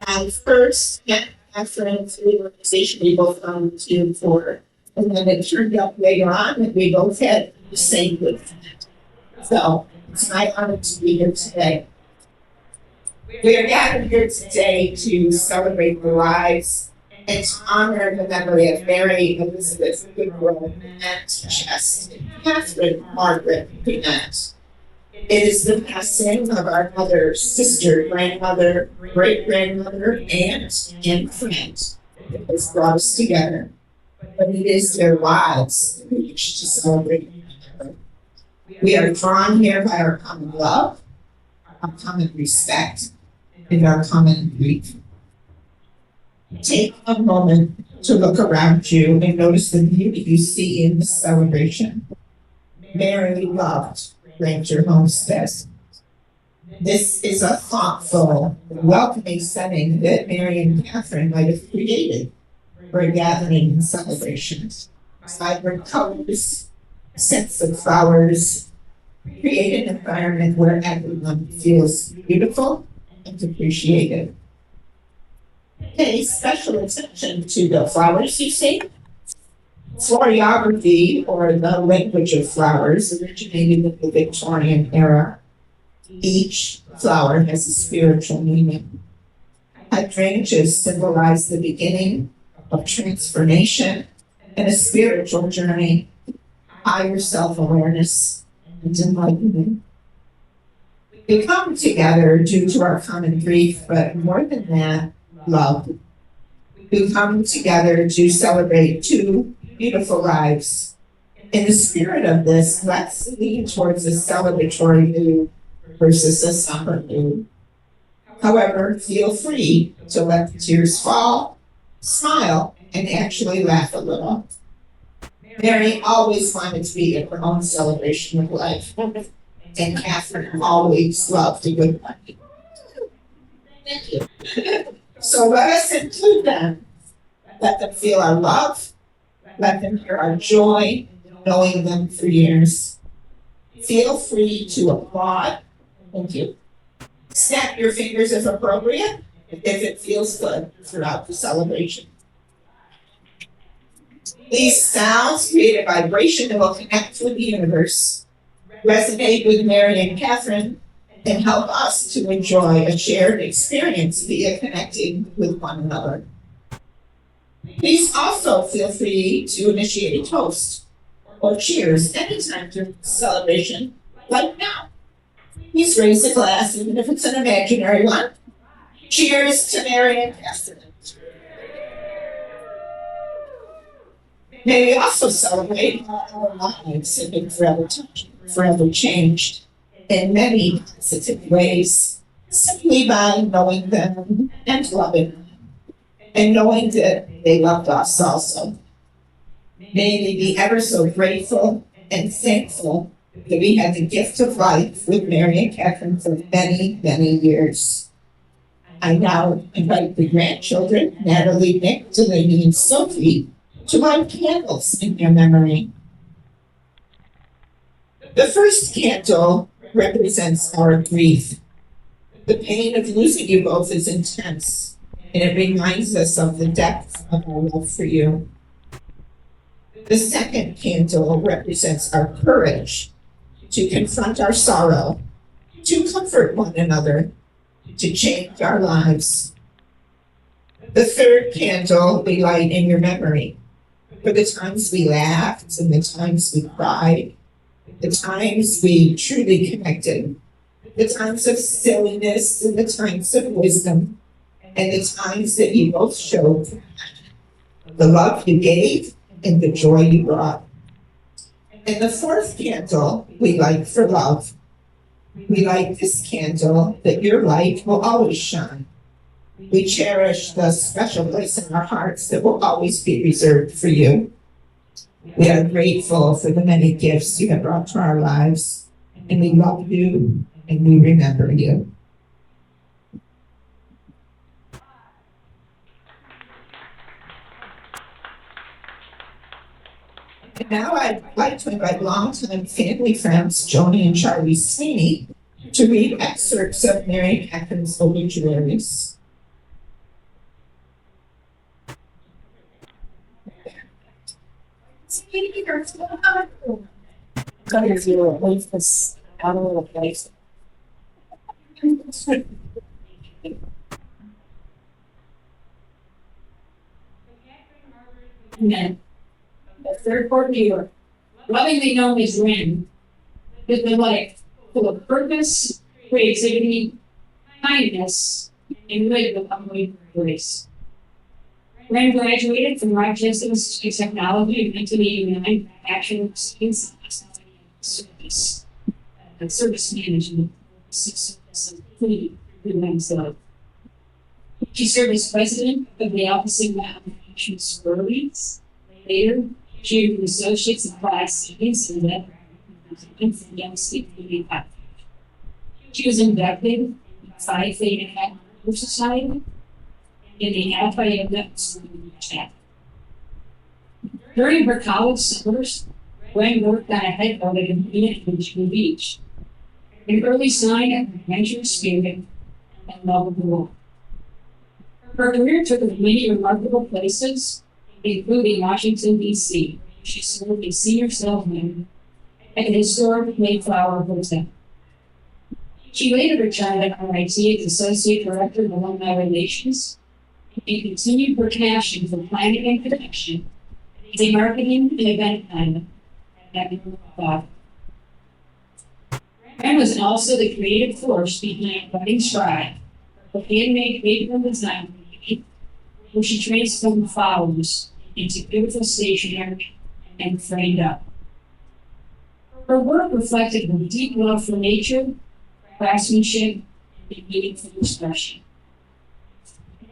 I first met Catherine through the organization we both volunteered for. And then it turned out later on that we both had the same good friend. So it's my honor to be here today. We are gathered here today to celebrate the lives and to honor the memory of Mary Elizabeth Goodwill and Cest and Catherine Margaret Bement. It is the passing of our mother, sister, grandmother, great-grandmother, aunt, and friend that has brought us together. But it is their lives that we wish to celebrate. We are drawn here by our common love, our common respect, and our common grief. Take a moment to look around you and notice the beauty you see in this celebration. Mary loved Granger Homestead. This is a thoughtful, welcoming setting that Mary and Catherine might have created for a gathering and celebrations. Vibrant colors, scents of flowers, create an environment where everyone feels beautiful and appreciated. Pay special attention to the flowers you see. Florography, or the language of flowers, originated in the Victorian era. Each flower has a spiritual meaning. Hydrangeas symbolize the beginning of transformation and a spiritual journey, higher self-awareness, and enlightenment. We come together due to our common grief, but more than that, love. We come together to celebrate two beautiful lives. In the spirit of this, let's lean towards a celebratory mood versus a somber mood. However, feel free to let the tears fall, smile, and actually laugh a little. Mary always wanted to be at her own celebration of life, and Catherine always loved a good party. Thank you. So let us include them. Let them feel our love. Let them hear our joy, knowing them for years. Feel free to applaud. Thank you. Snap your fingers if appropriate, if it feels good throughout the celebration. These sounds create a vibration that will connect with the universe, resonate with Mary and Catherine, and help us to enjoy a shared experience via connecting with one another. Please also feel free to initiate a toast or cheers anytime during the celebration, like now. Please raise a glass, even if it's an imaginary one. Cheers to Mary and Catherine. May we also celebrate how our lives have been forever changed in many positive ways, simply by knowing them and loving them, and knowing that they loved us also. May we be ever so grateful and thankful that we had the gift of life with Mary and Catherine for many, many years. I now invite the grandchildren, Natalie, Nick, Delaney, and Sophie, to light candles in their memory. The first candle represents our grief. The pain of losing you both is intense, and it reminds us of the depth of our love for you. The second candle represents our courage to confront our sorrow, to comfort one another, to change our lives. The third candle we light in your memory for the times we laughed and the times we cried, the times we truly connected, the times of silliness and the times of wisdom, and the times that you both showed the love you gave and the joy you brought. And the fourth candle we light for love. We light this candle that your light will always shine. We cherish the special place in our hearts that will always be reserved for you. We are grateful for the many gifts you have brought to our lives, and we love you and we remember you. And now I'd like to invite longtime family friends Joni and Charlie Sweeney to read excerpts of Mary Catherine's obituaries. Come here, you leave this out of the place. Men, the third court viewer, lovingly known as Ren, has been life full of purpose, creativity, kindness, and lit with unwavering grace. Ren graduated from Rochester Institute of Technology in 1989 with Bachelor of Science in Service Management, including himself. She served as president of the Alpha Sigma Foundation Sororities. Later, she earned an associate's in class studies in the Young Sleep Community College. She was inducted in Phi Theta Kappa Society in the Alpha Sigma chapter. During her college summers, Gwen worked on a headboat at Bement in Virginia Beach, an early sign of her adventurous spirit and love of the water. Her career took her to many remarkable places, including Washington, D.C. She served as senior salesman at the historic Mayflower Hotel. She later returned at RIT as Associate Director of Alumni Relations and continued her passion for planning and connection as a marketing and event planner at the Mayflower. Ren was also the creative force behind Budding Scribe, a handmade paper design where she transformed flowers into beautiful stationery and framed up. Her work reflected her deep love for nature, craftsmanship, and meaningful expression.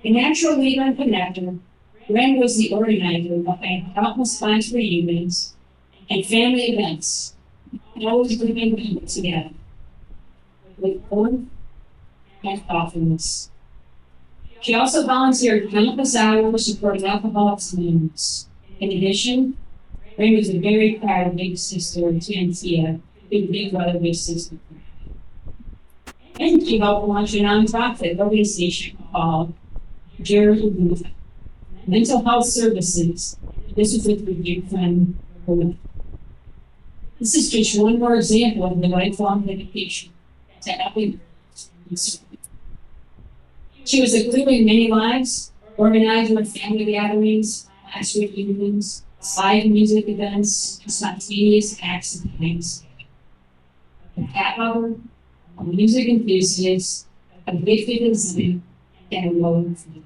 A natural leader and connector, Ren was the organizer behind countless sponsor reunions and family events, always bringing people together with warmth and thoughtfulness. She also volunteered countless hours supporting Alcoholics Anonymous. In addition, Ren was a very proud big sister to Antia, big Big Brother, Big Sister. And she helped launch a nonprofit organization called Jared Mental Health Services. This was with her dear friend, Bement. This is just one more example of the lifelong dedication to helping others. She was a glue in many lives, organizer of family gatherings, class reunions, live music events, and spontaneous acts of kindness. A cat lover, a music enthusiast, a gifted designer, and a loyal friend.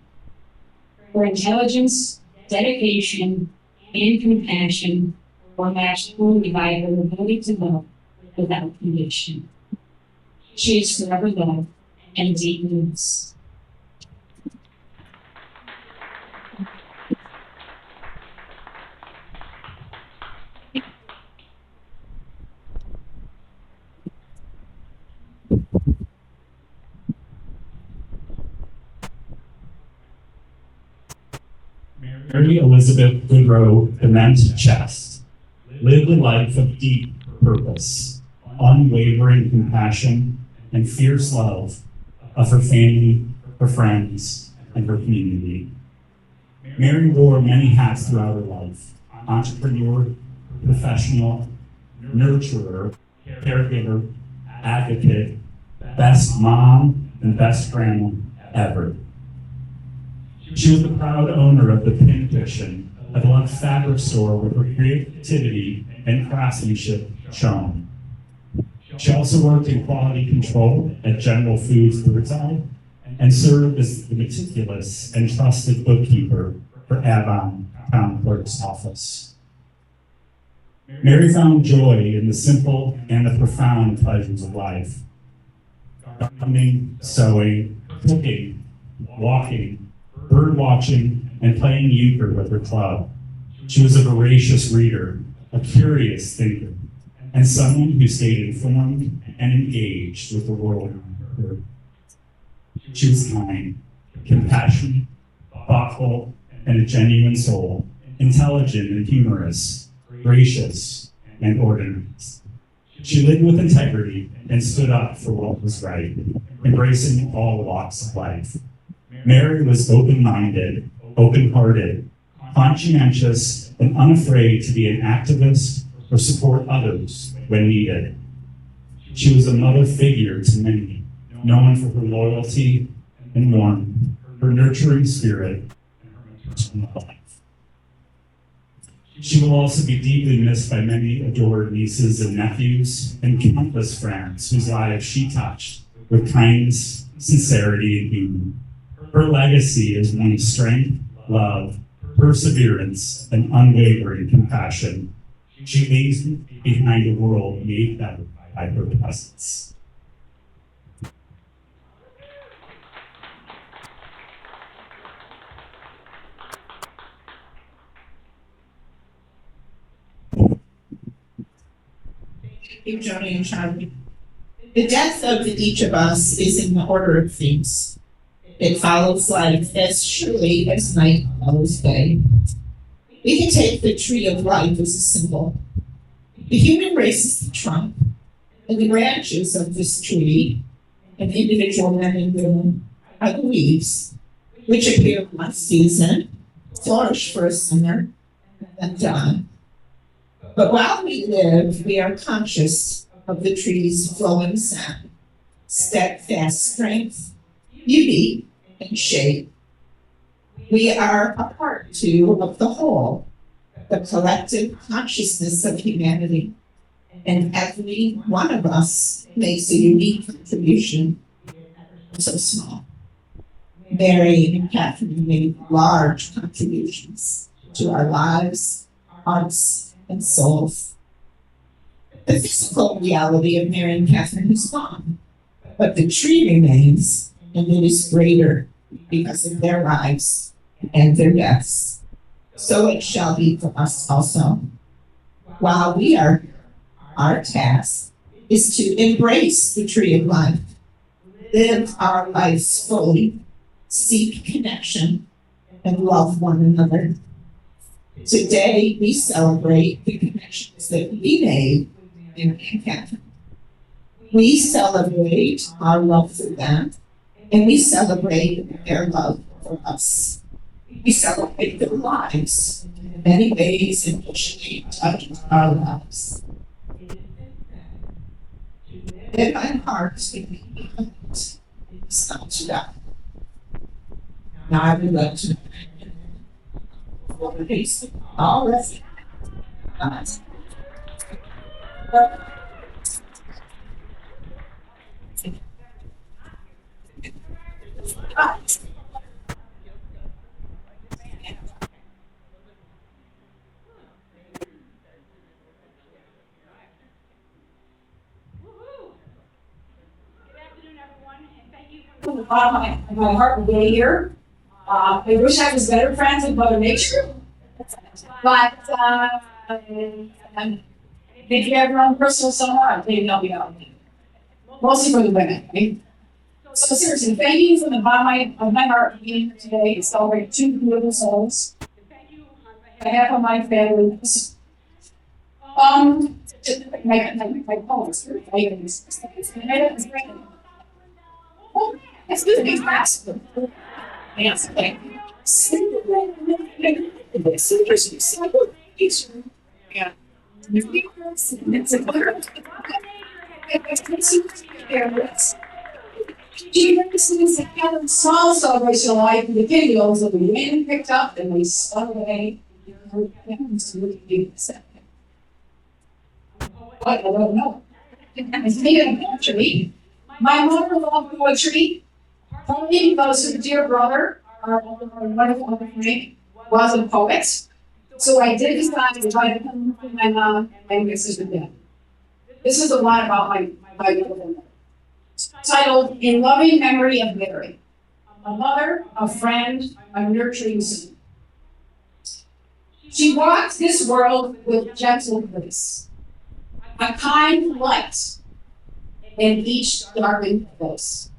Her intelligence, dedication, and compassion were matched only by her ability to love without condition. She is forever loved and deeply missed. Mary Elizabeth Goodrow Bement Cest lived a life of deep purpose, unwavering compassion, and fierce love of her family, her friends, and her community. Mary wore many hats throughout her life: entrepreneur, professional, nurturer, caregiver, advocate, best mom, and best grandma ever. She was the proud owner of the Pin Cushion, a beloved fabric store where her creativity and craftsmanship shone. She also worked in quality control at General Foods Birdseye and served as the meticulous and trusted bookkeeper for Avon Town Clerk's office. Mary found joy in the simple and the profound pleasures of life: gardening, sewing, cooking, walking, bird watching, and playing euchre with her club. She was a voracious reader, a curious thinker, and someone who stayed informed and engaged with the world around her. She was kind, compassionate, thoughtful, and a genuine soul, intelligent and humorous, gracious and organized. She lived with integrity and stood up for what was right, embracing all walks of life. Mary was open-minded, open-hearted, conscientious, and unafraid to be an activist or support others when needed. She was a mother figure to many, known for her loyalty and warmth, her nurturing spirit, and her maternal life. She will also be deeply missed by many adored nieces and nephews and countless friends whose lives she touched with kindness, sincerity, and humor. Her legacy is one of strength, love, perseverance, and unwavering compassion. She leaves behind a world made better by her presence. Thank you, Joni and Charlie. The death of each of us is in the order of things. It follows life as surely as night follows day. We can take the tree of life as a symbol. The human race is the trunk, and the branches of this tree, and individual men and women, are the leaves, which appear one season, flourish for a summer, and then die. But while we live, we are conscious of the tree's flowing sap, steadfast strength, beauty, and shape. We are a part, too, of the whole, the collective consciousness of humanity. And every one of us makes a unique contribution, so small. Mary and Catherine made large contributions to our lives, hearts, and souls. The physical reality of Mary and Catherine is gone, but the tree remains, and it is greater because of their lives and their deaths. So it shall be for us also. While we are here, our task is to embrace the tree of life, live our lives fully, seek connection, and love one another. Today, we celebrate the connections that we made in Catherine. We celebrate our love for them, and we celebrate their love for us. We celebrate their lives in many ways in which they touch our lives. In my heart, it's not to die. Now I would like to all right. My heart will be here. I wish I was better friends with Mother Nature, but if you have your own personal summer, they help you out. Mostly for the women, right? So seriously, thank you from the bottom of my heart for being here today to celebrate two beautiful souls. On behalf of my family, my poems, excuse me, fast. Yes, okay. Yeah. It's a clear. Small celebration of life, the videos that we went and picked up and they spun away. I don't know. It's me and poetry. My mother loved poetry. Only because her dear brother, our wonderful mother, was a poet. So I did decide to try to come from my mom and my sister again. This is a lot about my beautiful mother. Titled In Loving Memory of Mary, a mother, a friend, a nurturing son. She walked this world with gentle grace, a kind light in each darkened place.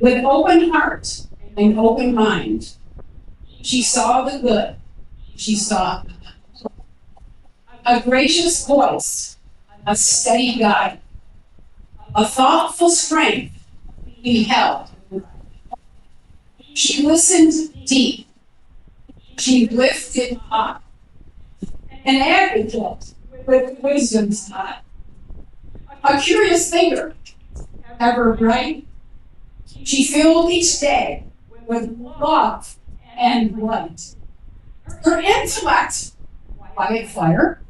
With open heart and open mind, she saw the good, she saw a gracious voice, a steady guide, a thoughtful strength he held. She listened deep. She lifted up. An advocate with wisdom's eye. A curious thinker, ever bright. She filled each day with love and light. Her intellect, quiet fire.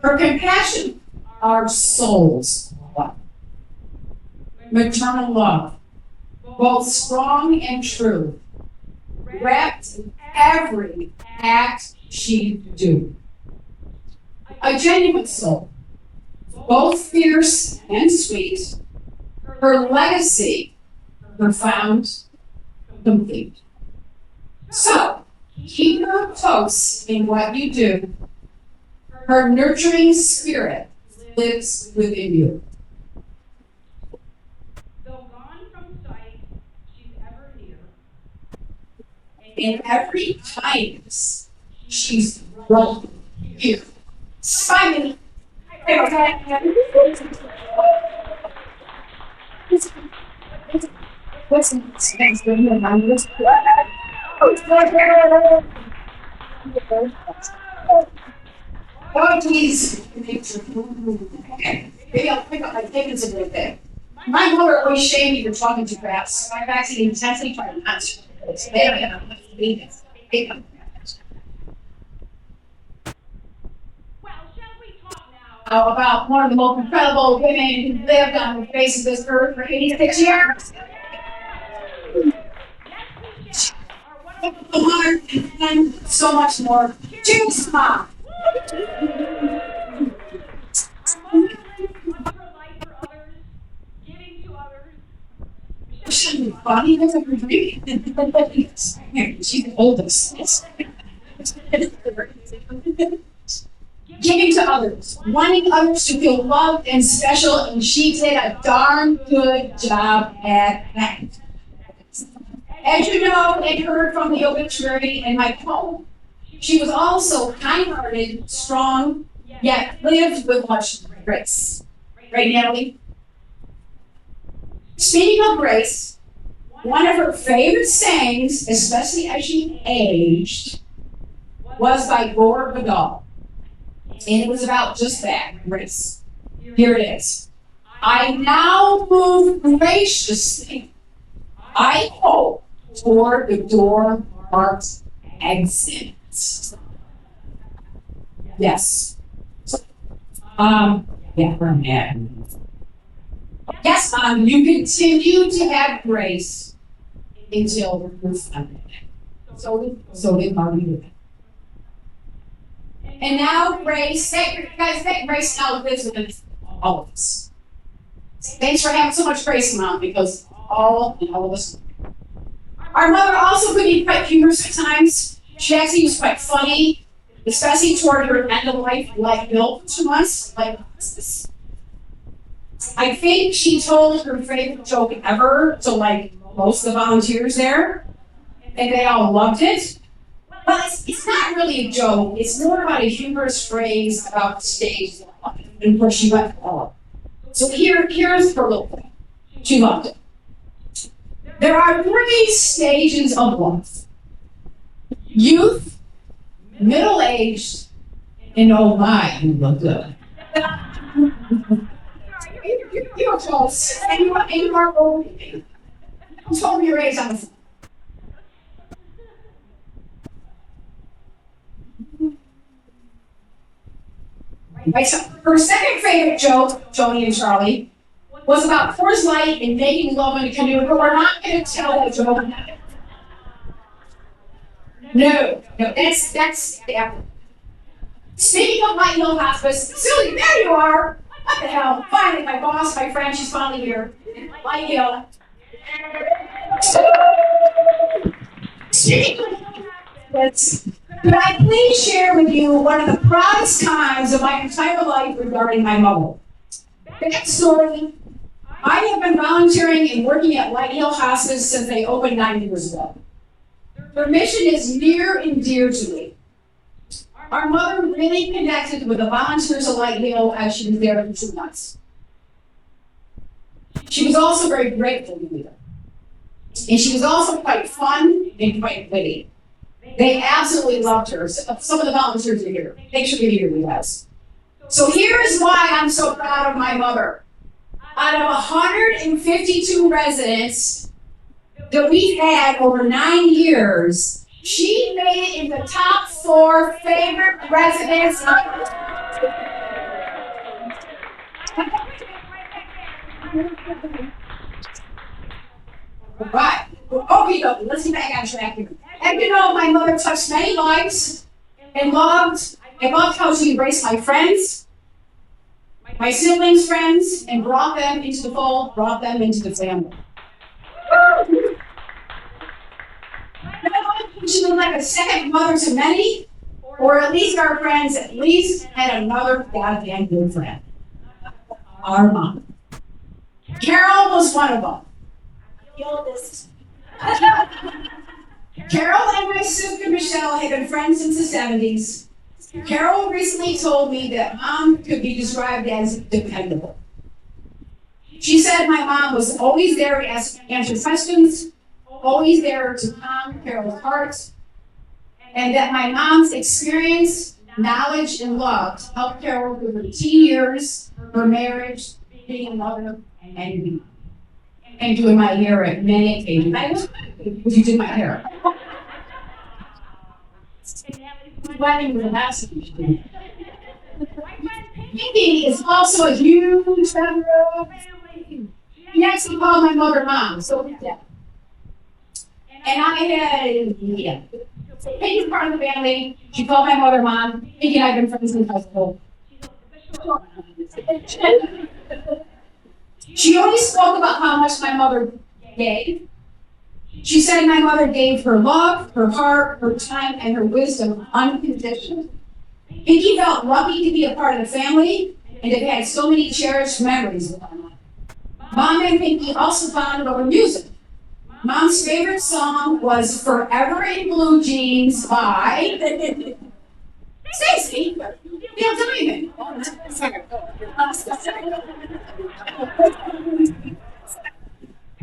Her compassion, our soul's life. Maternal love, both strong and true, wrapped in every act she'd do. A genuine soul, both fierce and sweet. Her legacy, profound, complete. So, keep her close in what you do. Her nurturing spirit lives within you. Though gone from sight, she's ever near. In every kindness, she's right here. Simon. What's next? Oh, please. Maybe I'll pick up my thickness a little bit. My mother always shamed me for talking too fast. I've actually intensely tried not to. It's very Well, shall we talk now? about one of the most incredible women who lived on the face of this earth for 86 years. The mother and so much more. Cheers, Mom. Her life for others, giving to others. Shouldn't be funny. That's like her dream. She's the oldest. Giving to others, wanting others to feel loved and special, and she did a darn good job at that. As you know and heard from the obituary in my poem, she was also kind-hearted, strong, yet lived with much grace. Right, Natalie? Speaking of grace, one of her favorite sayings, especially as she aged, was by Gore Vidal. And it was about just that, grace. Here it is. I now move graciously. I hope toward the door marked exit. Yes. Yeah, we're mad. Yes, Mom, you continue to have grace until you're found. So did Mommy. And now Grace, that Grace now lives within all of us. Thanks for having so much grace, Mom, because all of us. Our mother also could be quite humorous at times. She actually was quite funny, especially toward her end of life, like Bill to us, like this. I think she told her favorite joke ever to like most of the volunteers there, and they all loved it. Well, it's not really a joke. It's more about a humorous phrase about the stage and where she went all. So here's her little thing. She loved it. There are 3 stages of life: youth, middle-aged, and oh my, you look good. You're close, and you are old. You told me your age on the phone. Right, so her second favorite joke, Tony and Charlie, was about Coors Light and making love in a canoe, but we're not going to tell that joke. No, that's yeah. Speaking of Light Hill Hospice, Susie, there you are. What the hell? Finally, my boss, my friend, she's finally here. Light Hill. Speaking of could I please share with you one of the proudest times of my entire life regarding my mother? Backstory: I have been volunteering and working at Light Hill Hospice since they opened 9 years ago. Their mission is near and dear to me. Our mother really connected with the volunteers of Light Hill as she was there for 2 months. She was also very grateful to be there. And she was also quite fun and quite witty. They absolutely loved her. Some of the volunteers are here. Make sure you're here with us. So here is why I'm so proud of my mother. Out of 152 residents that we've had over 9 years, she made it in the top 4 favorite residents. Right. Okay, let's get back on track here. And you know, my mother touched many lives and loved how she embraced my friends, my siblings' friends, and brought them into the fold, brought them into the family. She was like a second mother to many, or at least our friends at least had another goddamn good friend. Our mom. Carol was one of them. The oldest. Carol and my sister Michelle had been friends since the 70s. Carol recently told me that mom could be described as dependable. She said my mom was always there to answer questions, always there to calm Carol's heart, and that my mom's experience, knowledge, and love helped Carol through her teen years, her marriage, being a mother, and doing my hair at many occasions. I was because you did my hair. Wedding was a massive. Mindy is also a huge member of the family. He actually called my mother mom, so yeah. And I had, yeah. So Mindy's part of the family. She called my mother mom. Mindy and I have been friends since high school. She always spoke about how much my mother gave. She said my mother gave her love, her heart, her time, and her wisdom unconditionally. Pinky felt lucky to be a part of the family and have had so many cherished memories with her mom. Mom and Pinky also bonded over music. Mom's favorite song was Forever in Blue Jeans by Stacey. Neil Diamond.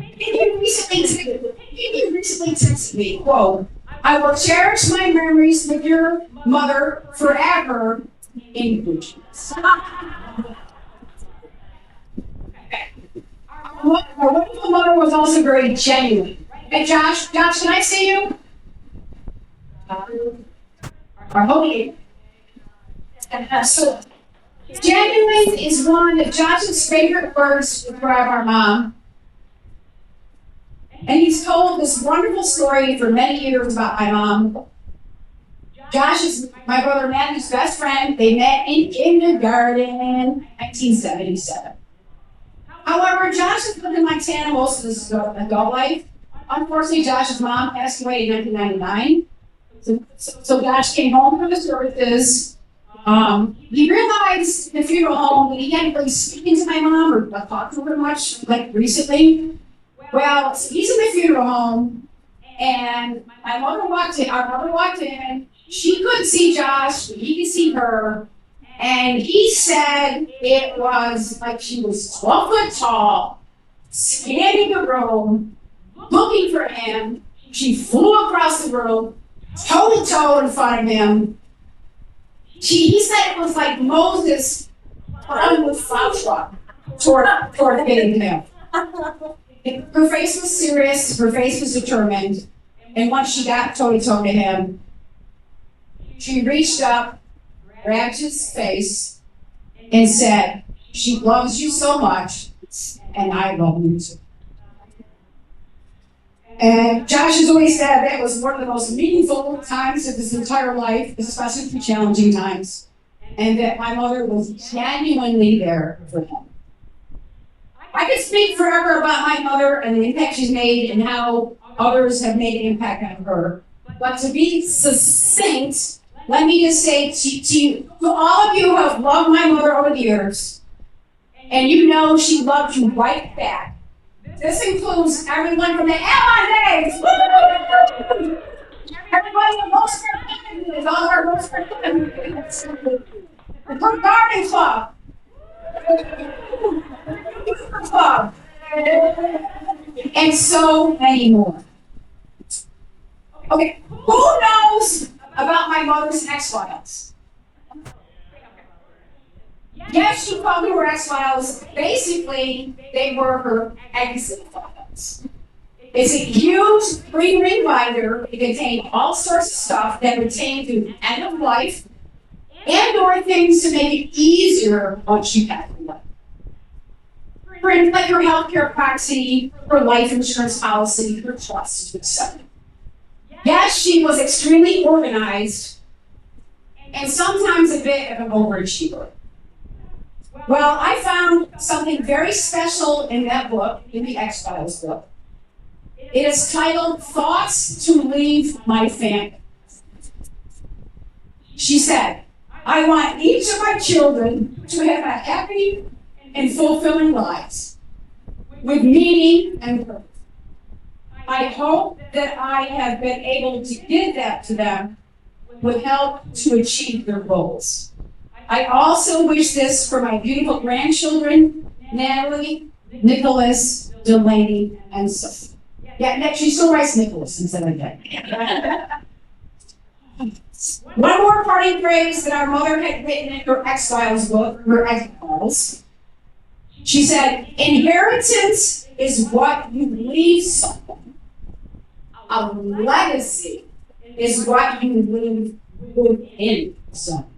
Pinky recently texted me, quote, I will cherish my memories with your mother forever in blue jeans. Our wonderful mother was also very genuine. Hey, Josh, can I see you? Our holy. So, genuine is one of Josh's favorite words to describe our mom. And he's told this wonderful story for many years about my mom. Josh is my brother Matthew's best friend. They met in kindergarten, 1977. However, Josh has lived in Montana most of his adult life. Unfortunately, Josh's mom passed away in 1999. So Josh came home for the services. He realized in the funeral home that he hadn't really spoken to my mom or talked to her much, like recently. Well, he's in the funeral home, and our mother walked in. She couldn't see Josh, but he could see her. And he said it was like she was 12 foot tall, scanning the room, looking for him. She flew across the room, toe to toe in front of him. He said it was like Moses running with plow truck toward hitting him. Her face was serious, her face was determined, and once she got toe to toe to him, she reached up, grabbed his face, and said, she loves you so much, and I love you too. And Josh has always said that was one of the most meaningful times of his entire life, especially through challenging times, and that my mother was genuinely there for him. I could speak forever about my mother and the impact she's made and how others have made an impact on her. But to be succinct, let me just say to all of you who have loved my mother over the years, and you know she loved you right back. This includes everyone from the LIAs, Everybody votes for him. It's all our votes for him. For garden club. Club. And so many more. Okay, who knows about my mother's X-Files? Yes, she probably were X-Files. Basically, they were her exit files. It's a huge 3-ring binder. It contained all sorts of stuff that pertained to end of life and or things to make it easier once you passed away. For instance, like her healthcare proxy, her life insurance policy, her trust, etc. Yes, she was extremely organized and sometimes a bit of an overachiever. Well, I found something very special in that book, in the X-Files book. It is titled Thoughts to Leave My Family. She said, I want each of my children to have a happy and fulfilling lives with meaning and purpose. I hope that I have been able to give that to them with help to achieve their goals. I also wish this for my beautiful grandchildren, Natalie, Nicholas, Delaney, and Sophie. Yeah, she still writes Nicholas instead of that. One more parting phrase that our mother had written in her X-Files book, her X-Files. She said, inheritance is what you leave someone. A legacy is what you leave within someone.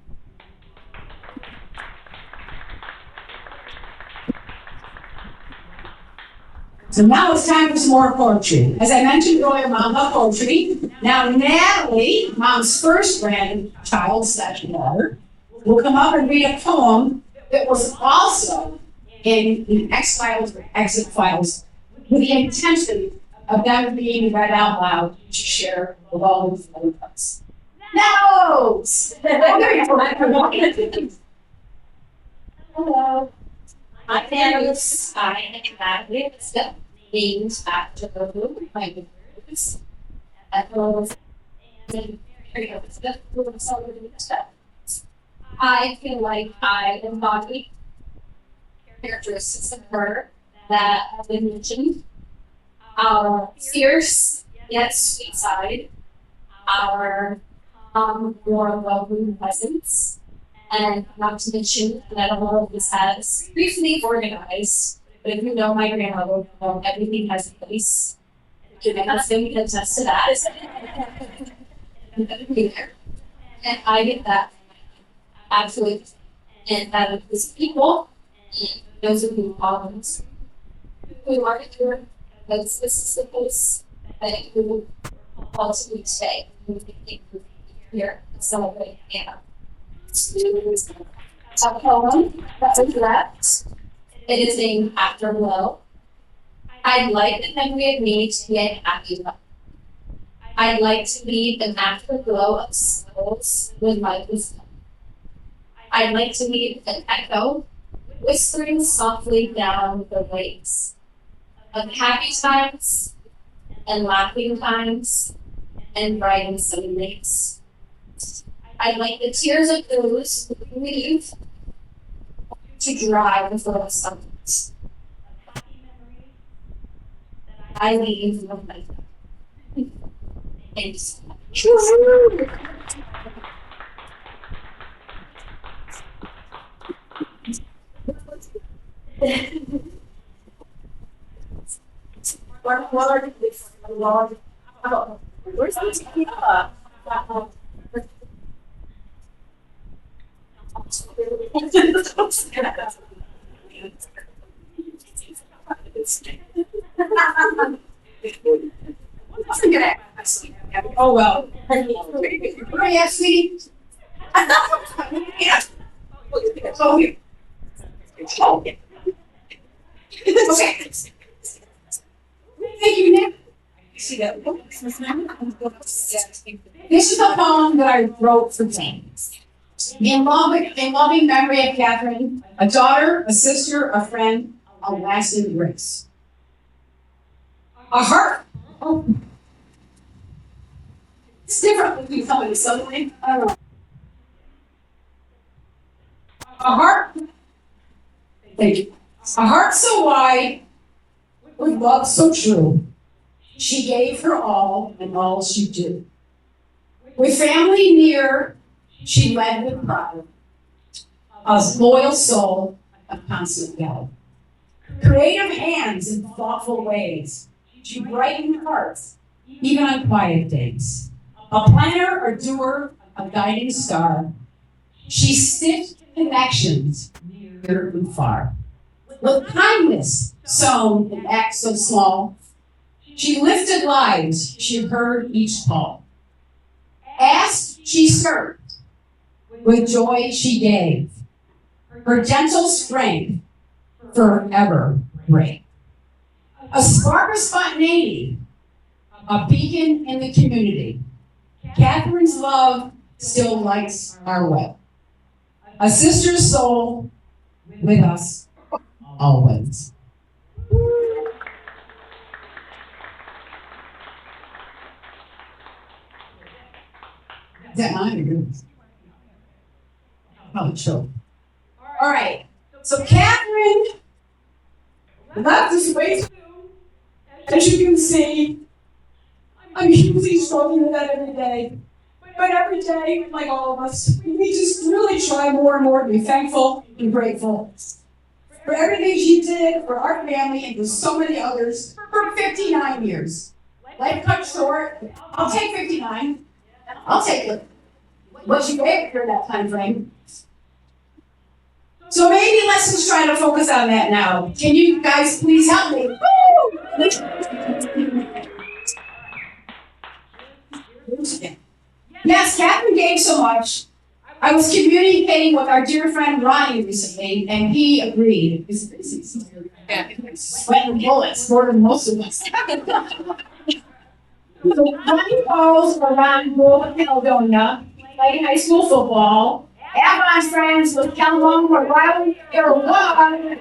So now it's time for some more poetry. As I mentioned earlier, Mom loved poetry. Now Natalie, Mom's first grandchild / daughter, will come up and read a poem that was also in the X-Files or Exit Files with the intention of them being read out loud to share with all of the other us. Nose! Hello, I'm Natalie. I am Natalie. Step names after my words. I feel like I embody characteristics of her that have been mentioned. Our fierce yet sweet side, our more welcoming presence, and not to mention that all of this has briefly organized. But if you know my grandmother, you know everything has a place. My husband can attest to that. And I get that absolutely. And that of these people, and those of you who are here, because this is the place that you all to me today. Here, celebrate Anna. A poem that was left. It is named Afterglow. I'd like the memory of me to be a happy one. I'd like to leave an afterglow of souls with my wisdom. I'd like to leave an echo whispering softly down the ways of happy times and laughing times and bright and sunny days. I'd like the tears of those who leave to dry before the sun. I leave with my thanks. Where's the tequila? Oh well. Oh yeah, sweetie. Yeah. Oh, here. Oh, yeah. Okay. Thank you, Nick. See that? This is a poem that I wrote for James. In loving memory of Catherine, a daughter, a sister, a friend, a lasting grace. A heart. Oh. It's different when you tell me suddenly. I don't know. A heart, thank you. A heart so wide, with love so true. She gave her all and all she did. With family near, she led with pride. A loyal soul, a constant guide. Creative hands in thoughtful ways. She brightened hearts, even on quiet days. A planner, a doer, a guiding star. She stitched connections near and far. With kindness sown in acts so small, she lifted lives, she heard each call. Asked, she served. With joy she gave. Her gentle strength forever brave. A spark of spontaneity, a beacon in the community. Catherine's love still lights our way. A sister's soul with us always. Is that mine or yours? Probably so. All right. So Catherine left this way soon. As you can see, I'm hugely struggling with that every day. But every day, like all of us, we just really try more and more to be thankful and grateful for everything she did for our family and for so many others for 59 years. Life cut short. I'll take 59. I'll take it. What you gave for that time frame. So maybe let's just try to focus on that now. Can you guys please help me? Woo! Yes, Catherine gave so much. I was communicating with our dear friend Ronnie recently, and he agreed. Sweating bullets more than most of us. So Ronnie calls around rural Caledonia, playing high school football. Avon's friends with Kellogg were wild there was.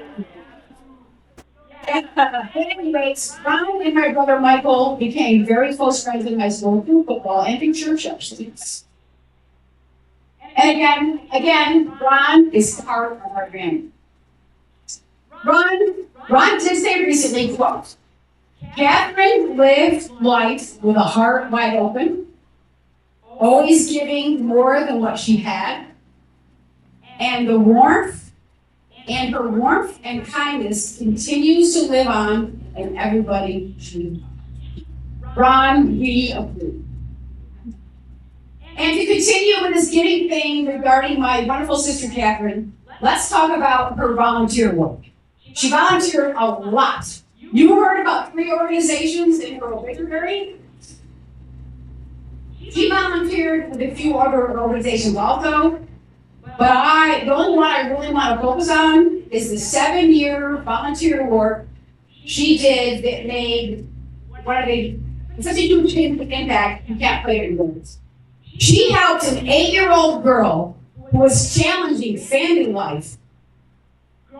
At any rate, Ron and my brother Michael became very close friends in high school through football and through church actually. And again, Ron is part of our family. Ron did say recently, quote, Catherine lived life with a heart wide open, always giving more than what she had, and her warmth and kindness continues to live on in everybody she knows. Ron, we approve. And to continue with this giving thing regarding my wonderful sister Catherine, let's talk about her volunteer work. She volunteered a lot. You heard about 3 organizations in her obituary. She volunteered with a few other organizations also. But the only one I really want to focus on is the 7-year volunteer work she did that made such a huge impact, you can't put it in words. She helped an 8-year-old girl who was challenging family life,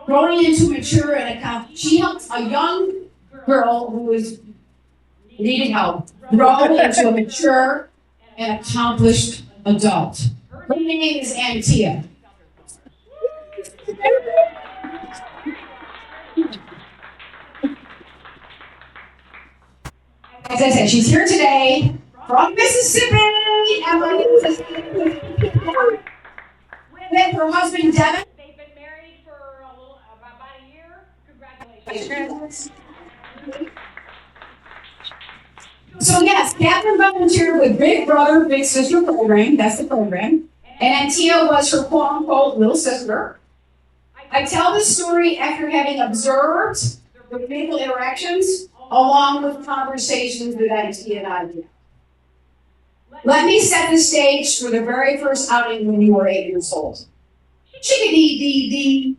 growing into mature and accomplished. She helped a young girl who needed help grow into a mature and accomplished adult. Her name is Antia. As I said, she's here today from Mississippi, Emily, with her husband Devin. They've been married for about a year. Congratulations. So yes, Catherine volunteered with Big Brother, Big Sister program. That's the program. And Antia was her quote-unquote little sister. I tell this story after having observed the people interactions along with conversations that Antia and I had. Let me set the stage for the very first outing when you were 8 years old. Chickadee,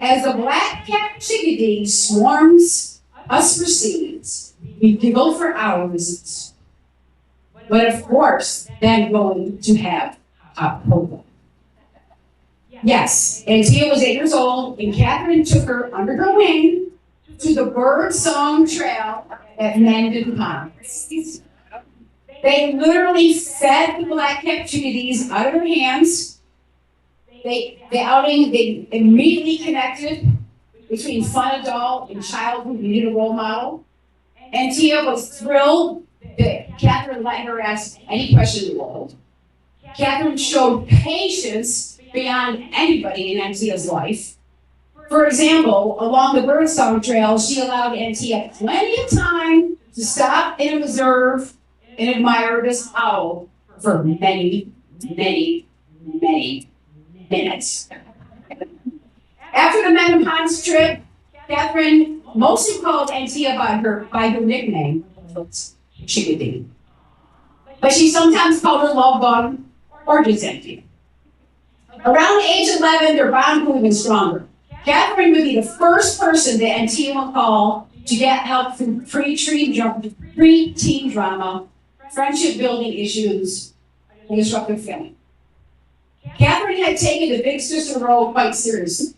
as the black cat chickadee swarms us for seeds, we giggle for hours, but of course, then going to have a program. Yes, Antia was 8 years old, and Catherine took her under her wing to the bird song trail at Mendon Pond. They literally fed the black cat communities out of their hands. They immediately connected between fun adult and child who needed a role model. And Tia was thrilled that Catherine let her ask any question in the world. Catherine showed patience beyond anybody in Antia's life. For example, along the birdsong trail, she allowed Antia plenty of time to stop and observe and admire this owl for many, many, many minutes. After the menopause trip, Catherine mostly called Antia by her nickname, Chickadee. But she sometimes called her love bug or just Antia. Around age 11, their bond grew even stronger. Catherine would be the first person that Antia would call to get help through pre-teen drama, friendship building issues, and disruptive family. Catherine had taken the big sister role quite seriously.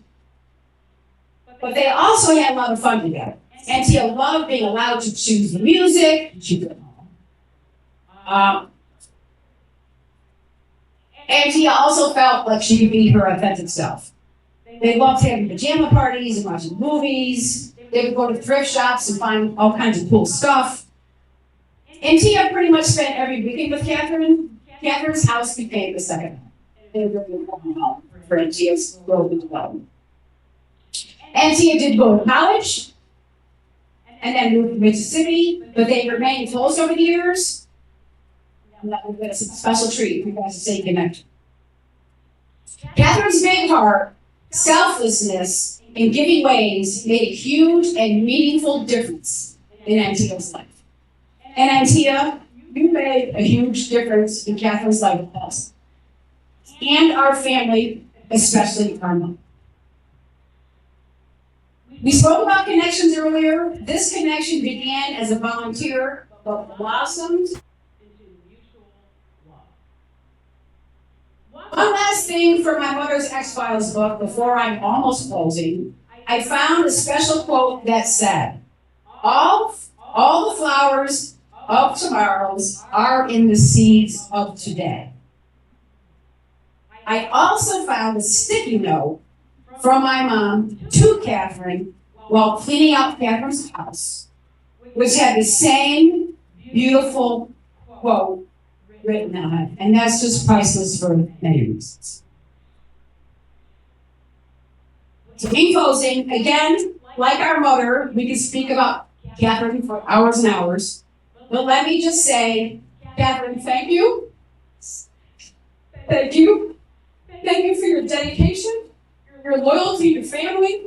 But they also had a lot of fun together. Antia loved being allowed to choose the music. Antia also felt like she could be her authentic self. They loved having pajama parties and watching movies. They would go to thrift shops and find all kinds of cool stuff. And Tia pretty much spent every weekend with Catherine. Catherine's house became the second home. They were very important home for Antia's growth and development. Antia did go to college and then moved to Mississippi, but they remained close over the years. And that was a special treat because it's a connection. Catherine's big heart, selflessness, and giving ways made a huge and meaningful difference in Antia's life. And Antia, you made a huge difference in Catherine's life also. And our family, especially our mom. We spoke about connections earlier. This connection began as a volunteer, but blossomed into mutual love. One last thing from my mother's X-Files book before I'm almost closing. I found a special quote that said, all the flowers of tomorrows are in the seeds of today. I also found a sticky note from my mom to Catherine while cleaning out Catherine's house, which had the same beautiful quote written on it. And that's just priceless for many reasons. So in closing, again, like our mother, we could speak about Catherine for hours and hours. But let me just say, Catherine, thank you. Thank you. Thank you for your dedication, your loyalty to your family,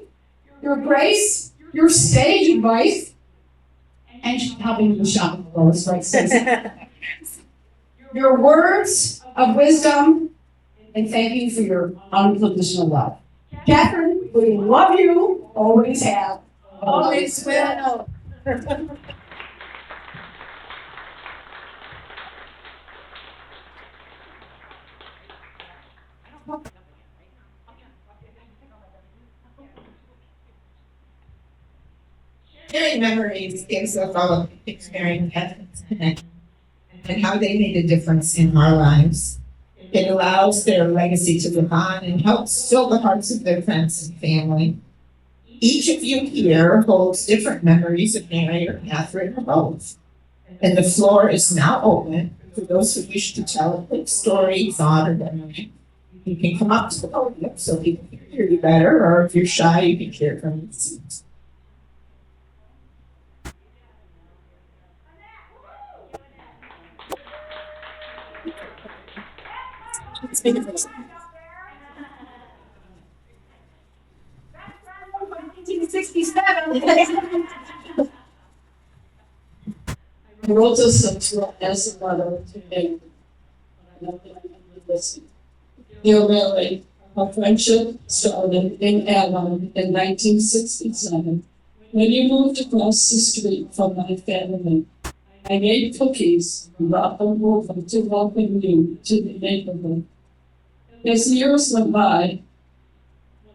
your grace, your sage advice, and helping with shop at the lowest prices. Your words of wisdom, and thank you for your unconditional love. Catherine, we love you, always have, always will. Sharing memories gives us all of experience and how they made a difference in our lives. It allows their legacy to live on and helps fill the hearts of their friends and family. Each of you here holds different memories of Mary or Catherine or both. And the floor is now open for those who wish to tell a quick story, thought, or memory. You can come up to the podium so people can hear you better, or if you're shy, you can hear from your seats. Speak for a second. 1967. I wrote this as a letter to him. I know that I can listen. Dear Mary, our friendship started in Avon in 1967 when you moved across the street from my family. I made cookies and brought them over to welcome you to the neighborhood. As years went by,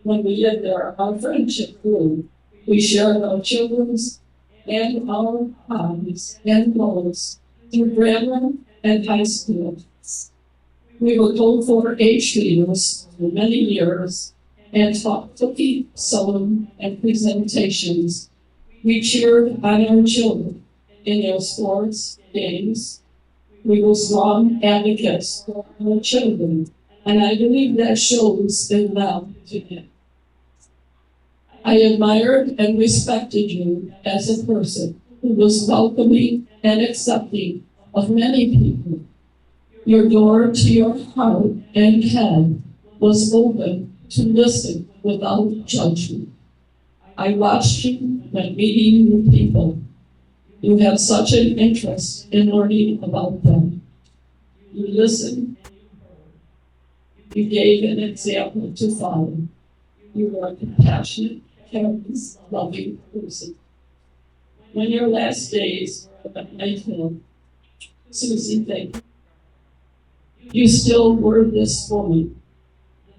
when we lived there, our friendship grew. We shared our children's and our hobbies and goals through grammar and high school. We were both 4-H leaders for many years and taught cookie, sewing, and presentations. We cheered on our children in their sports, games. We were strong advocates for our children, and I believe that shows in them today. I admired and respected you as a person who was welcoming and accepting of many people. Your door to your heart and head was open to listen without judgment. I watched you when meeting new people. You have such an interest in learning about them. You listened. You gave an example to follow. You were a compassionate, caring, loving person. When your last days were at Night Hill, Susie, thank you. You still were this woman,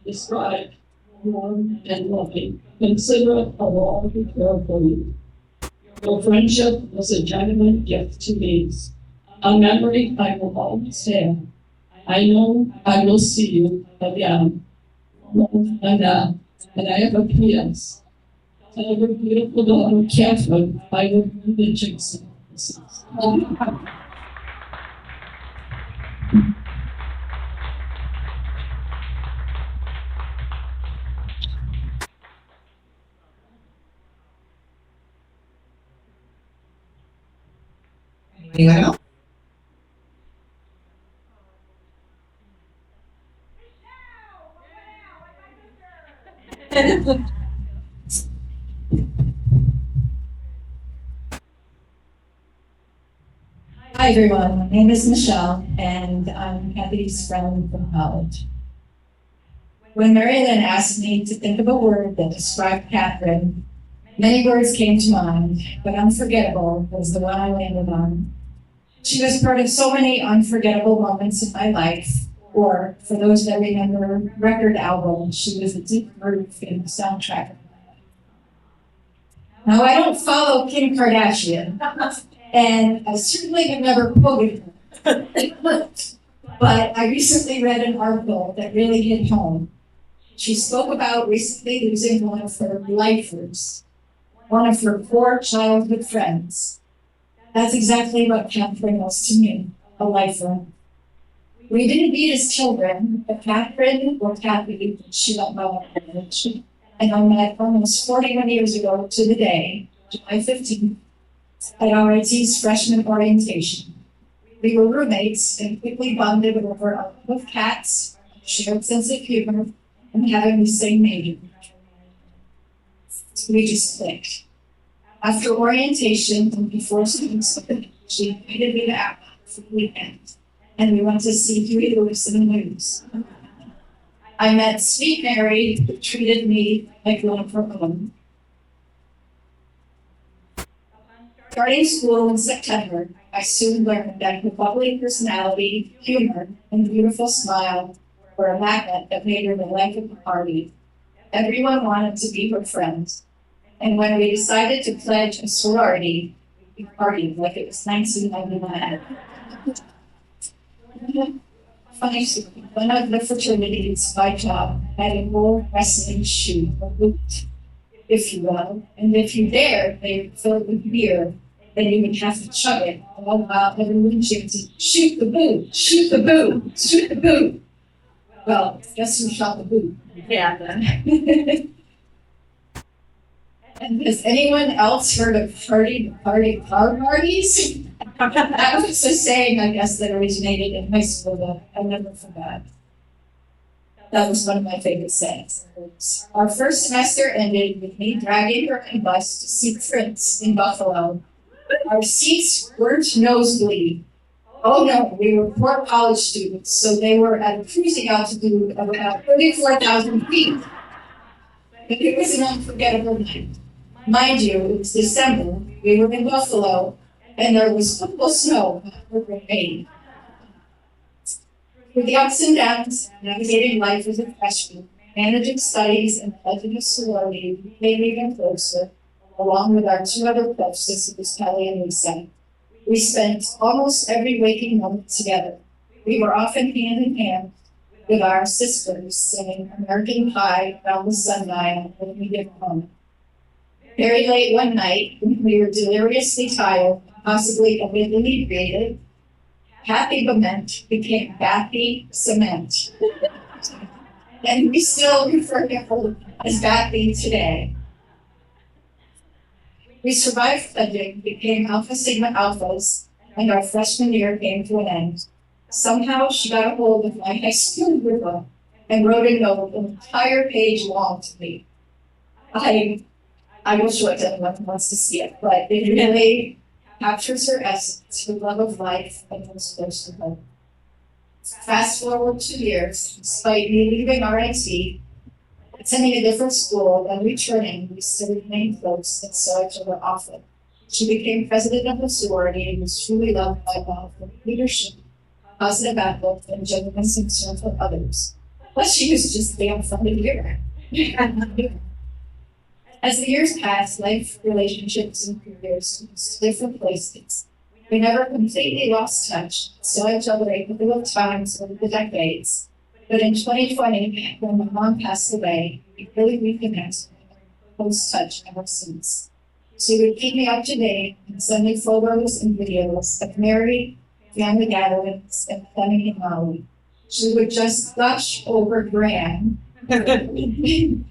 described, warm and loving, considerate of all who care for you. Your friendship was a genuine gift to me, a memory I will always have. I know I will see you again. And I have a P.S. Tell your beautiful daughter, Catherine, I will be the jigsaw. Anyone else? Hi everyone, my name is Michelle and I'm Kathy's friend from college. When Mary Lynn asked me to think of a word that described Catherine, many words came to mind, but unforgettable was the one I landed on. She was part of so many unforgettable moments in my life, or for those that remember record album, she was a deep groove in the soundtrack of my life. Now I don't follow Kim Kardashian, and I certainly have never quoted her. But I recently read an article that really hit home. She spoke about recently losing one of her lifers, one of her core childhood friends. That's exactly what Catherine was to me, a lifer. We didn't meet as children, but Catherine, or Kathy, she went by my marriage, and I met almost 41 years ago to the day, July 15th, at RIT's freshman orientation. We were roommates and quickly bonded over a love of cats, a shared sense of humor, and having the same major. We just clicked. After orientation and before students, she invited me to Apple for the weekend, and we went to see Huey Lewis in the news. I met sweet Mary, who treated me like one of her own. Starting school in September, I soon learned that her bubbly personality, humor, and beautiful smile were a magnet that made her the life of the party. Everyone wanted to be her friend. And when we decided to pledge a sorority, we partied like it was 1999. Funny story, one of the fraternities by job had a roll wrestling shoe, or boot, if you will. And if you dared, they would fill it with beer. Then you would have to chug it, all while everyone chanted, "Shoot the boot, shoot the boot, shoot the boot." Well, guess who shot the boot? Yeah, then. And has anyone else heard of car parties? That was a saying, I guess, that originated in high school that I never forgot. That was one of my favorite sayings. Our first semester ended with me dragging her in bus to see Prince in Buffalo. Our seats weren't nosebleed. Oh no, we were poor college students, so they were at a cruising altitude of about 34,000 feet. But it was an unforgettable night. Mind you, it was December, we were in Buffalo, and there was football snow, not rain. Through the ups and downs, navigating life as a freshman, managing studies, and pledging a sorority, we became even closer, along with our two other closest, Kelly and Lisa. We We spent almost every waking moment together. We were often hand in hand with our sisters singing American Pie around the sundial when we get home. Very late one night, when we were deliriously tired, possibly inebriated, Happy Bement became Bathy Cement. And we still refer to her as Bathy today. We survived pledging, became Alpha Sigma Alphas, and our freshman year came to an end. Somehow she got a hold of my high school yearbook and wrote a note an entire page long to me. I wish what anyone wants to see it, but it really captures her essence, her love of life, and her close to her. Fast forward 2 years, despite me leaving RIT, attending a different school, and returning, we still remained close and saw each other often. She became president of the sorority and was truly loved by all for leadership, positive outlook, and genuine concern for others. Plus, she was just damn fun to hear. As the years passed, life, relationships, and careers took us to different places. We never completely lost touch, saw each other a couple of times over the decades. But in 2020, when my mom passed away, we really reconnected and close touch ever since. She would keep me up to date and send me photos and videos of married, family gatherings, and planning in Maui. She would just gush over Graham.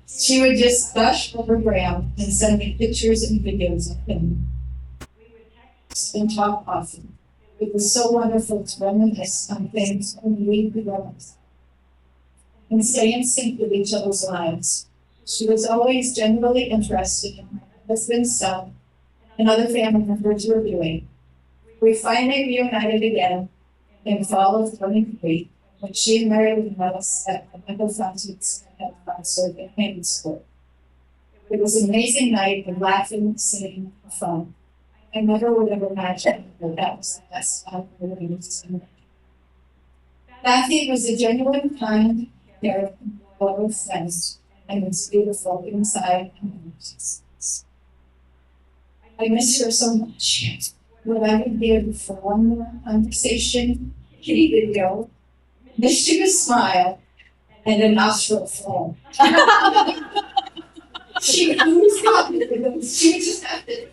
She would just gush over Graham and send me pictures and videos of him. And talk often. It was so wonderful to reminisce on things only we could reminisce and stay in sync with each other's lives. She was always genuinely interested in my husband's son and other family members were doing. We finally reunited again in fall of 23 when she and Mary met us at the Michael Fountain's concert in Hammond School. It was an amazing night of laughing, singing, and fun. I never would have imagined that that was the best time for living with someone. Bathy was a genuine, kind, caring, loyal friend, and was beautiful inside and out. I miss her so much. What I would give for one more conversation, kitty video, mischievous smile, and a nostril full. She always got me with them. She would just have to.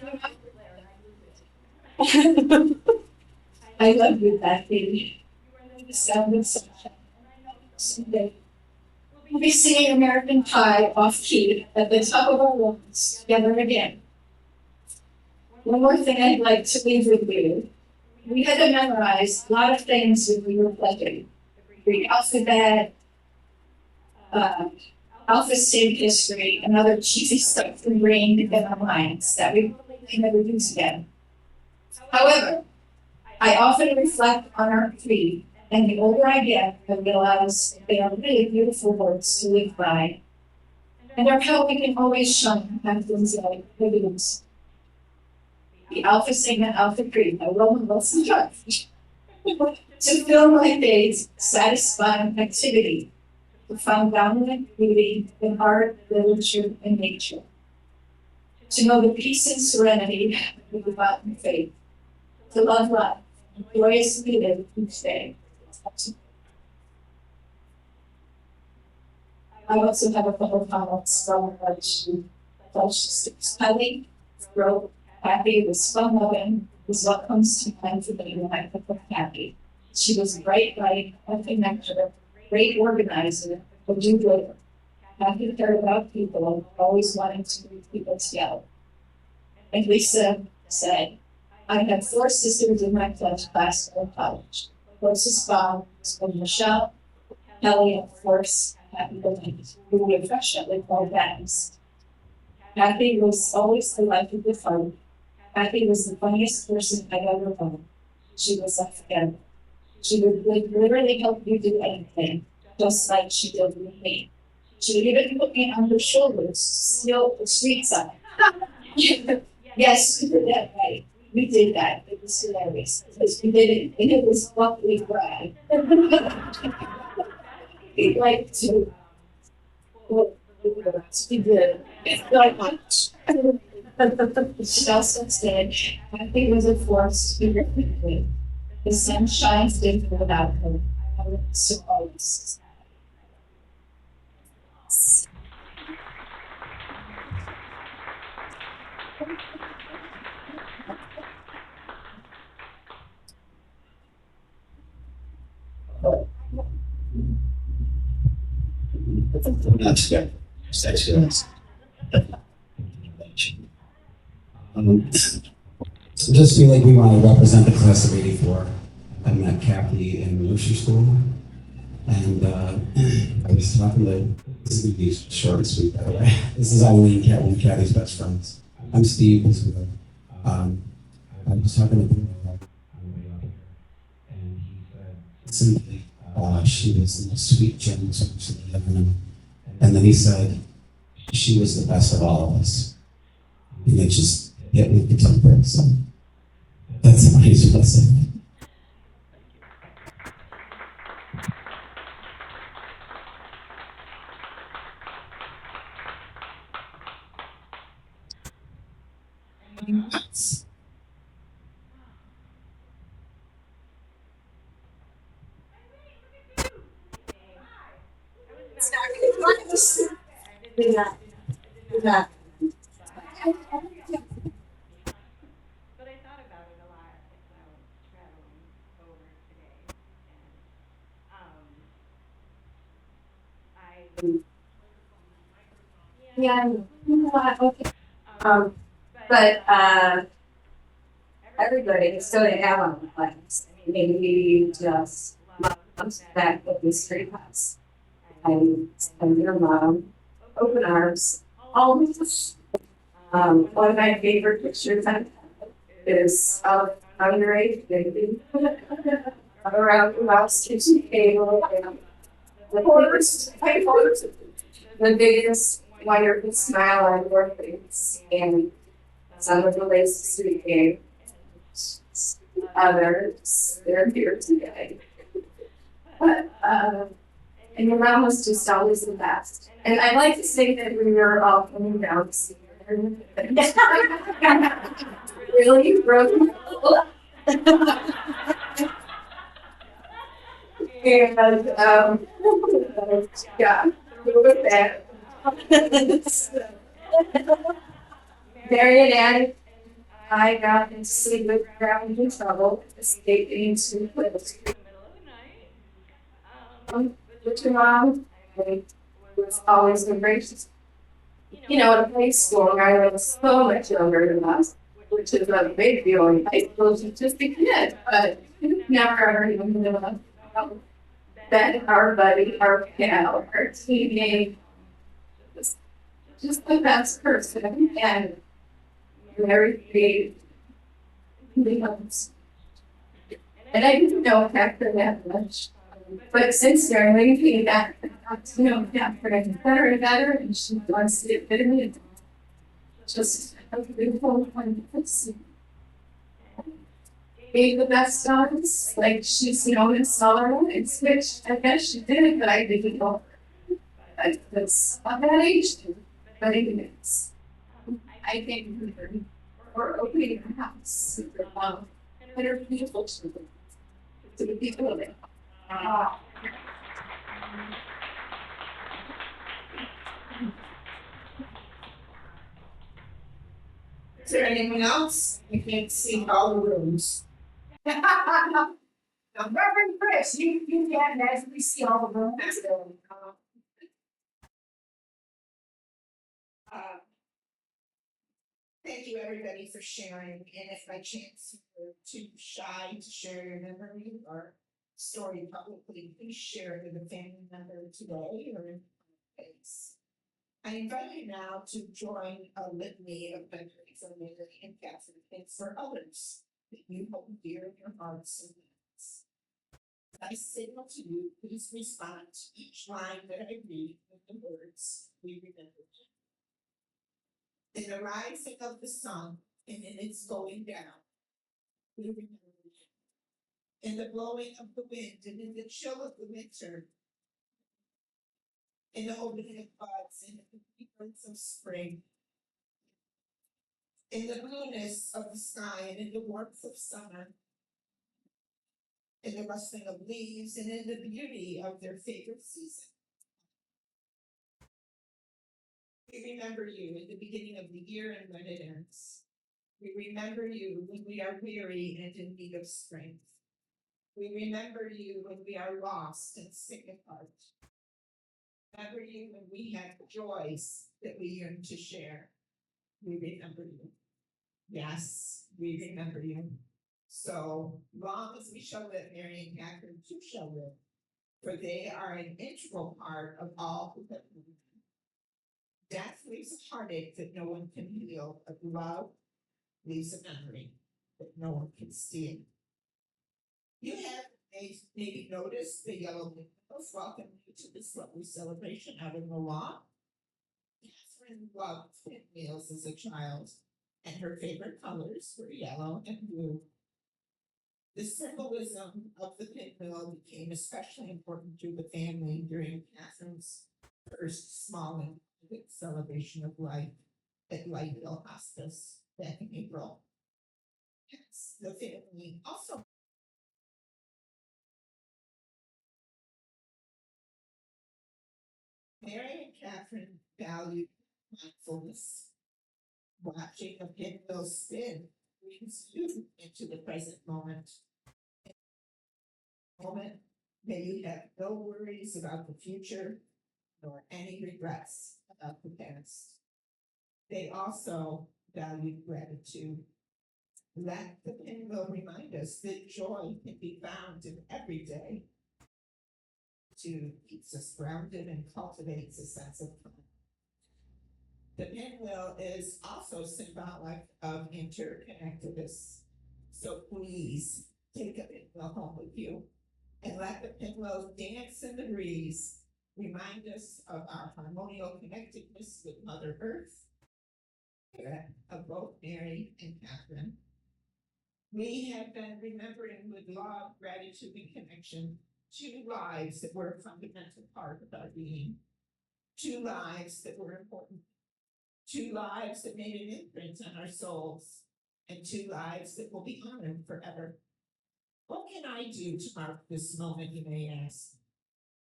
I love you, Bathy. You sounded so happy. Someday we'll be singing American Pie off key at the top of our lungs together again. One more thing I'd like to leave with you. We had to memorize a lot of things when we were pledging. Greek alphabet, Alpha Sig history, and other cheesy stuff ingrained in our minds that we really never use again. However, I often reflect on our creed, and the older I get, I realize they are really beautiful words to live by, and are how we can always shun things like evidence. The Alpha Sigma Alpha Creed by Roman Wilson Judge. To fill my days with satisfying activity, to find dominant beauty in art, literature, and nature. To know the peace and serenity of the divine faith. To love life and joyously live each day. I also have a couple of comments from Kelly wrote, Happy was fun-loving, is what comes to mind for me when I think of Happy. She was a bright light, a connector, great organizer, a do-gooder. Happy cared about people, always wanting to bring people together. And Lisa said, I had 4 sisters in my pledge class in college. Closest bond was with Michelle, Kelly, and of course, Happy Bement, who we affectionately called Batties. Happy was always the life of the party. Happy was the funniest person I'd ever known. She was unforgettable. She would literally help you do anything, just like she did with me. She would even put me on her shoulders to steal the street sign. Yes, we did that right. We did that. It was hilarious because we did it, and it was what we cried. We'd like to. Well, we did. It's like Michelle said, Kathy was a force to be reckoned with. The sun shines different without her. I would suppose. That's good. That's good. So just feel like we want to represent the class of '84. I met Kathy in grocery school, and I was talking to. This is gonna be short and sweet, by the way. This is Eileen, one of Kathy's best friends. I'm Steve. This is I was talking to him on the way up here, and he said simply, she was the most sweet, generous person I've ever known. And then he said, she was the best of all of us. And it just hit me with the temper. So that's my blessing. But I thought about it a lot as I was traveling over today. And Yeah, you know what, okay. But everybody is still to have on the plans. Maybe you just love back with this free house. And your mom, open arms, always. One of my favorite pictures I have is of underage baby around the mouse kitchen table. And the horse, the biggest, wonderful smile on your face, and some of the laces we gave. Others, they're here today. But, and your mom was just always the best. And I'd like to say that we were all coming down to see her. Really broke. And, yeah, with that. Mary and Annie, I got into sleep with ground in trouble, escaping to the in the middle of the night. with your mom. I was always the gracious. You know, at a high school, I was so much younger than us, which is a big deal in high school, she's just a kid, but never ever even knew about that our buddy, our pal, our teammate, was just the best person, and very becomes. And I didn't know Catherine that much. But since they're leaving that, I got to know Catherine better and better, and she wants to fit in. Just a beautiful, wonderful scene. Gave the best songs, like she's known in summer, it's which I guess she did, but I didn't know her. But that's not that age, but it is. I thank her for opening her house, and her beautiful children. To the people of it. Is there anyone else? I can't see all the rooms. Now, Reverend Chris, you can, as we see all the rooms. Thank you, everybody, for sharing. And if by chance you're too shy to share your memory or story publicly, please share it with a family member today or in face. I invite you now to join a litany of memories for Mary and Catherine and for others that you hold dear in your hearts and minds. I signal to you, please respond to each line that I read with the words we remember. In the rising of the sun and in its going down, we remember you. In the blowing of the wind and in the chill of the winter, in the opening of buds and in the rebirth of spring, in the blueness of the sky and in the warmth of summer, in the rustling of leaves and in the beauty of their favorite season. We remember you in the beginning of the year and when it ends. We remember you when we are weary and in need of strength. We remember you when we are lost and sick at heart. Remember you when we have joys that we yearn to share. We remember you. Yes, we remember you. So long as we shall live, Mary and Catherine too shall live, for they are an integral part of all who have lived. Death leaves a heartache that no one can heal, but love leaves a memory that no one can steal. You have maybe noticed the yellow windows welcome you to this lovely celebration out in the lawn. Catherine loved pinwheels as a child, and her favorite colors were yellow and blue. The symbolism of the pinwheel became especially important to the family during Catherine's first small and private celebration of life at Lightville Hospice back in April. Yes, the family also Mary and Catherine valued mindfulness. Watching a pinwheel spin brings you into the present moment. May you have no worries about the future nor any regrets about the past. They also valued gratitude. Let the pinwheel remind us that joy can be found in every day. To keeps us grounded and cultivates a sense of fun. The pinwheel is also symbolic of interconnectedness. So please take a pinwheel home with you and let the pinwheels dance in the breeze. Remind us of our harmonial connectedness with Mother Earth, of both Mary and Catherine. We have been remembering with love, gratitude, and connection 2 lives that were a fundamental part of our being, 2 lives that were important, 2 lives that made an imprint on our souls, and 2 lives that will be honored forever. What can I do to mark this moment, you may ask?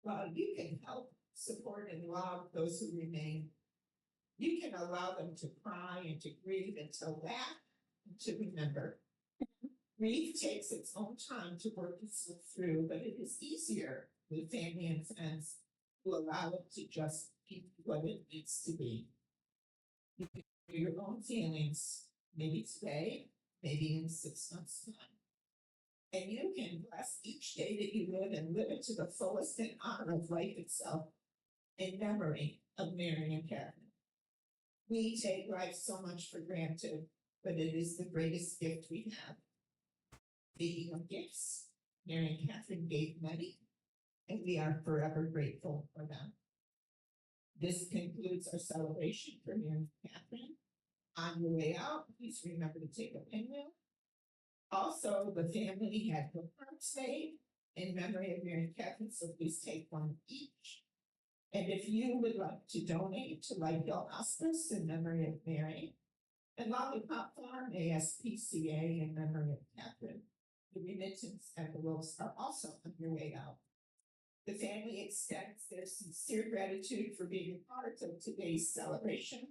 Well, you can help, support, and love those who remain. You can allow them to cry and to grieve and to laugh and to remember. Grief takes its own time to work itself through, but it is easier with family and friends who allow it to just be what it needs to be. You can do your own feelings, maybe today, maybe in 6 months' time. And you can bless each day that you live and live it to the fullest in honor of life itself, in memory of Mary and Catherine. We take life so much for granted, but it is the greatest gift we have. Speaking of gifts, Mary and Catherine gave many, and we are forever grateful for them. This concludes our celebration for Mary and Catherine. On your way out, please remember to take a pinwheel. Also, the family had bookmarks made in memory of Mary and Catherine, so please take one each. And if you would like to donate to Lightville Hospice in memory of Mary, and Lollipop Farm ASPCA in memory of Catherine, the remittance envelopes are also on your way out. The family extends their sincere gratitude for being a part of today's celebration.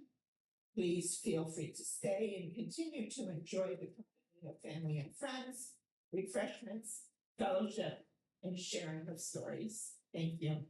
Please feel free to stay and continue to enjoy the company of family and friends, refreshments, fellowship, and sharing of stories. Thank you.